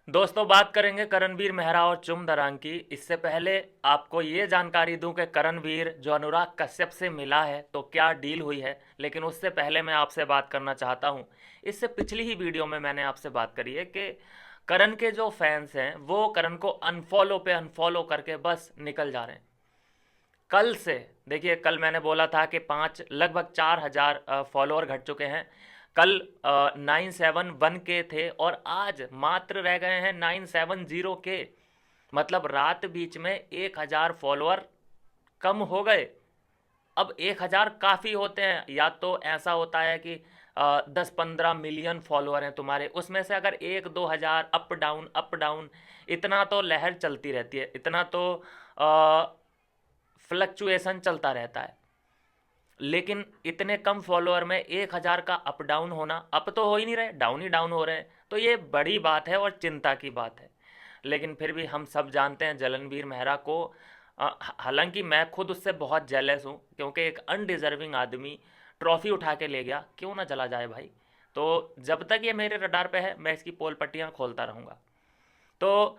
दोस्तों बात करेंगे करणवीर मेहरा और चुम दरांग की। इससे पहले आपको ये जानकारी दूं कि करणवीर जो अनुराग कश्यप से मिला है तो क्या डील हुई है, लेकिन उससे पहले मैं आपसे बात करना चाहता हूं। इससे पिछली ही वीडियो में मैंने आपसे बात करी है कि करण के जो फैंस हैं वो करण को अनफॉलो पे अनफॉलो करके बस निकल जा रहे हैं। कल से देखिए, कल मैंने बोला था कि पाँच लगभग 4,000 फॉलोअर घट चुके हैं। कल 971 के थे और आज मात्र रह गए हैं 970 के। मतलब रात बीच में 1,000 फॉलोअर कम हो गए। अब 1,000 काफ़ी होते हैं, या तो ऐसा होता है कि 10-15 मिलियन फॉलोअर हैं तुम्हारे, उसमें से अगर 1-2 हज़ार अप डाउन इतना तो लहर चलती रहती है, इतना तो फ्लक्चुएशन चलता रहता है। लेकिन इतने कम फॉलोअर में 1,000 का अप डाउन होना, अप तो हो ही नहीं रहे, डाउन ही डाउन हो रहे हैं, तो ये बड़ी बात है और चिंता की बात है। लेकिन फिर भी हम सब जानते हैं जलनवीर मेहरा को। हालांकि मैं खुद उससे बहुत जेलस हूँ, क्योंकि एक अनडिज़र्विंग आदमी ट्रॉफी उठा के ले गया, क्यों ना चला जाए भाई। तो जब तक ये मेरे रडार पे है मैं इसकी पोल पट्टियाँ खोलता रहूँगा। तो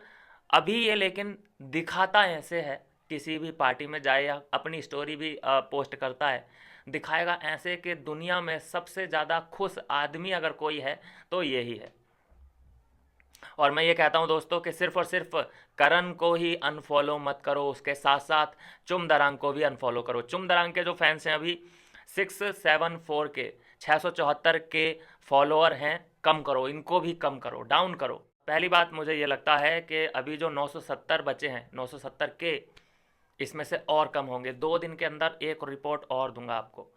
अभी ये लेकिन दिखाता ऐसे है, किसी भी पार्टी में जाए या अपनी स्टोरी भी पोस्ट करता है, दिखाएगा ऐसे कि दुनिया में सबसे ज़्यादा खुश आदमी अगर कोई है तो यही है। और मैं ये कहता हूँ दोस्तों कि सिर्फ और सिर्फ करण को ही अनफॉलो मत करो, उसके साथ साथ चुम दरांग को भी अनफॉलो करो। चुम दरांग के जो फैंस हैं अभी 674 के 674 के फॉलोअर हैं, कम करो, इनको भी कम करो, डाउन करो। पहली बात मुझे ये लगता है कि अभी जो 970 बचे हैं, 970 के, इसमें से और कम होंगे। 2 दिन के अंदर एक रिपोर्ट और दूंगा आपको।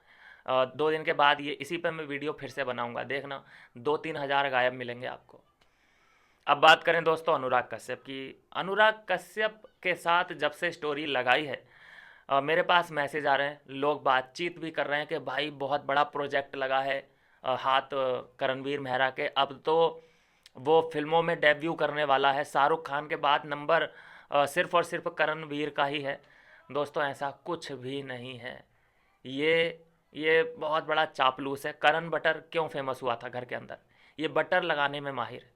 2 दिन के बाद ये इसी पे मैं वीडियो फिर से बनाऊंगा, देखना 2-3 हज़ार गायब मिलेंगे आपको। अब बात करें दोस्तों अनुराग कश्यप की। अनुराग कश्यप के साथ जब से स्टोरी लगाई है, मेरे पास मैसेज आ रहे हैं, लोग बातचीत भी कर रहे हैं कि भाई बहुत बड़ा प्रोजेक्ट लगा है हाथ करणवीर मेहरा के। अब तो वो फिल्मों में डेब्यू करने वाला है, शाहरुख खान के बाद नंबर सिर्फ और सिर्फ करणवीर का ही है। दोस्तों ऐसा कुछ भी नहीं है। ये ये बहुत बड़ा चापलूस है। करण बटर क्यों फेमस हुआ था घर के अंदर? ये बटर लगाने में माहिर है।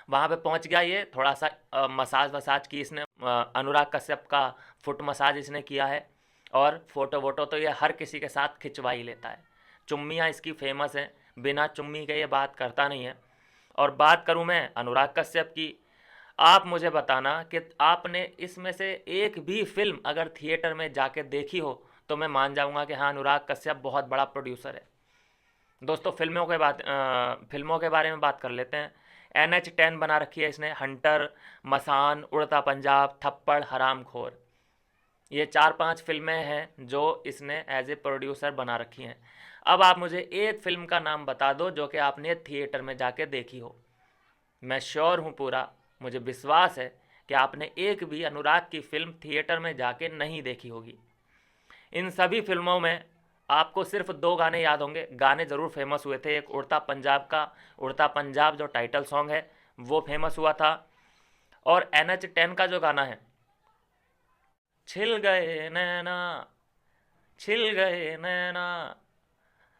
वहाँ पे पहुँच गया, ये थोड़ा सा मसाज वसाज की इसने, अनुराग कश्यप का फुट मसाज इसने किया है। और फोटो वोटो तो ये हर किसी के साथ खिंचवा ही लेता है। चुम्मियाँ इसकी फेमस हैं, बिना चुम्मी के ये बात करता नहीं है। और बात करूँ मैं अनुराग कश्यप की, आप मुझे बताना कि आपने इसमें से एक भी फिल्म अगर थिएटर में जाके देखी हो तो मैं मान जाऊंगा कि हाँ अनुराग कश्यप बहुत बड़ा प्रोड्यूसर है। दोस्तों फिल्मों के बारे में बात कर लेते हैं। NH10 बना रखी है इसने, हंटर, मसान, उड़ता पंजाब, थप्पड़, हराम खोर। ये 4-5 फिल्में हैं जो इसने एज ए प्रोड्यूसर बना रखी हैं। अब आप मुझे एक फिल्म का नाम बता दो जो कि आपने थिएटर में जाके देखी हो। मैं श्योर हूँ पूरा, मुझे विश्वास है कि आपने एक भी अनुराग की फिल्म थिएटर में जाके नहीं देखी होगी। इन सभी फिल्मों में आपको सिर्फ 2 गाने याद होंगे। गाने ज़रूर फेमस हुए थे, एक उड़ता पंजाब का, उड़ता पंजाब जो टाइटल सॉन्ग है वो फेमस हुआ था। और NH10 का जो गाना है, छिल गए नैना, छिल गए नैना,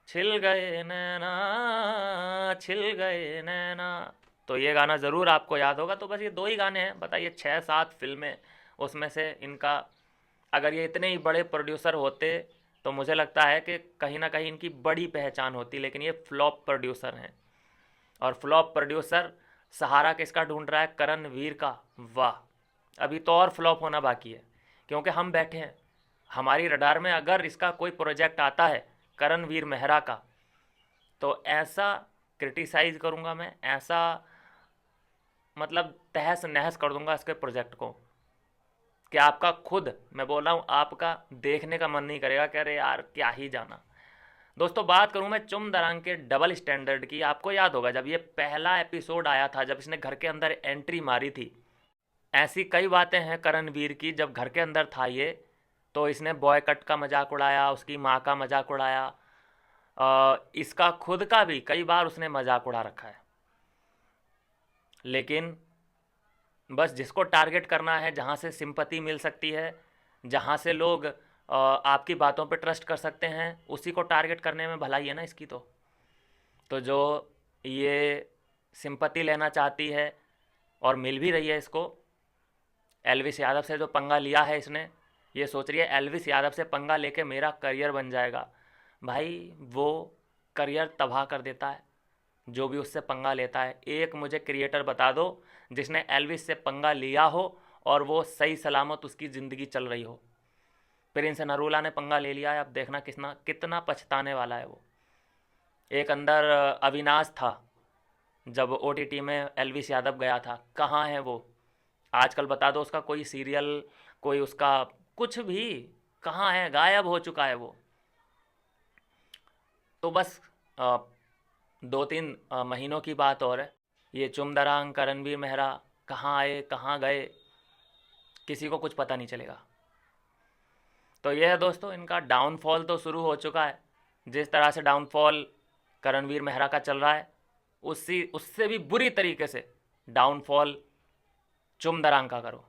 छिल गए नैना, छिल गए नैना, तो ये गाना ज़रूर आपको याद होगा। तो बस ये 2 ही गाने हैं, बताइए 6-7 फिल्में उसमें से इनका। अगर ये इतने ही बड़े प्रोड्यूसर होते तो मुझे लगता है कि कहीं ना कहीं इनकी बड़ी पहचान होती, लेकिन ये फ्लॉप प्रोड्यूसर हैं। और फ्लॉप प्रोड्यूसर सहारा किसका ढूंढ रहा है? करणवीर का। वाह, अभी तो और फ्लॉप होना बाकी है, क्योंकि हम बैठे हैं, हमारी रडार में अगर इसका कोई प्रोजेक्ट आता है करणवीर मेहरा का, तो ऐसा क्रिटिसाइज करूँगा मैं, ऐसा मतलब तहस नहस कर दूंगा इसके प्रोजेक्ट को कि आपका खुद, मैं बोल रहा हूँ, आपका देखने का मन नहीं करेगा कि अरे यार क्या ही जाना। दोस्तों बात करूँ मैं चुम दरांग के डबल स्टैंडर्ड की। आपको याद होगा जब ये पहला एपिसोड आया था, जब इसने घर के अंदर एंट्री मारी थी, ऐसी कई बातें हैं करणवीर की। जब घर के अंदर था ये, तो इसने बॉय कट का मजाक उड़ाया, उसकी माँ का मजाक उड़ाया, इसका खुद का भी कई बार उसने मजाक उड़ा रखा है। लेकिन बस जिसको टारगेट करना है, जहाँ से सिंपैथी मिल सकती है, जहाँ से लोग आपकी बातों पे ट्रस्ट कर सकते हैं, उसी को टारगेट करने में भलाई है ना इसकी। तो जो ये सिंपैथी लेना चाहती है और मिल भी रही है इसको। एलविस यादव से जो पंगा लिया है इसने, ये सोच रही है एलविस यादव से पंगा लेके मेरा करियर बन जाएगा। भाई वो करियर तबाह कर देता है जो भी उससे पंगा लेता है। एक मुझे क्रिएटर बता दो जिसने एलविस से पंगा लिया हो और वो सही सलामत उसकी ज़िंदगी चल रही हो। प्रिंस नरूला ने पंगा ले लिया है, अब देखना कितना पछताने वाला है वो। एक अंदर अविनाश था जब ओटीटी में एलविस यादव गया था, कहाँ है वो आजकल? बता दो उसका कोई सीरियल, कोई उसका कुछ भी, कहाँ है? गायब हो चुका है वो। तो बस 2-3 महीनों की बात और है। ये चुमदरांग, करणवीर मेहरा कहाँ आए कहाँ गए, किसी को कुछ पता नहीं चलेगा। तो ये है दोस्तों, इनका डाउनफॉल तो शुरू हो चुका है। जिस तरह से डाउनफॉल करणवीर मेहरा का चल रहा है, उससे भी बुरी तरीके से डाउनफॉल चुमदरांग का करो,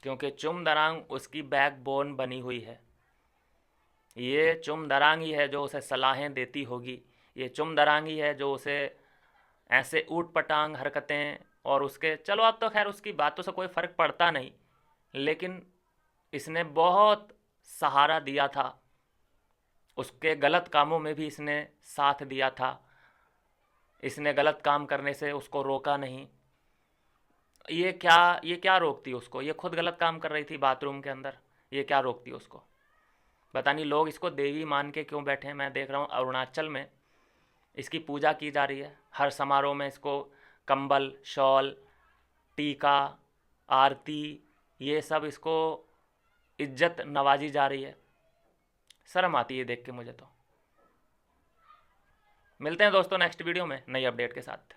क्योंकि चुमदरांग उसकी बैकबोन बनी हुई है। ये चुमदरांग ही है जो उसे सलाहें देती होगी, ये चुमदरांग ही है जो उसे ऐसे ऊट पटांग हरकतें, और उसके चलो अब तो खैर उसकी बातों से कोई फ़र्क पड़ता नहीं, लेकिन इसने बहुत सहारा दिया था, उसके गलत कामों में भी इसने साथ दिया था, इसने गलत काम करने से उसको रोका नहीं। ये क्या रोकती उसको? ये खुद गलत काम कर रही थी बाथरूम के अंदर, ये क्या रोकती उसको? पता नहीं लोग इसको देवी मान के क्यों बैठे हैं। मैं देख रहा हूँ अरुणाचल में इसकी पूजा की जा रही है, हर समारोह में इसको कंबल, शॉल, टीका, आरती, ये सब इसको इज्जत नवाजी जा रही है। शर्म आती है देख के मुझे तो। मिलते हैं दोस्तों नेक्स्ट वीडियो में नई अपडेट के साथ।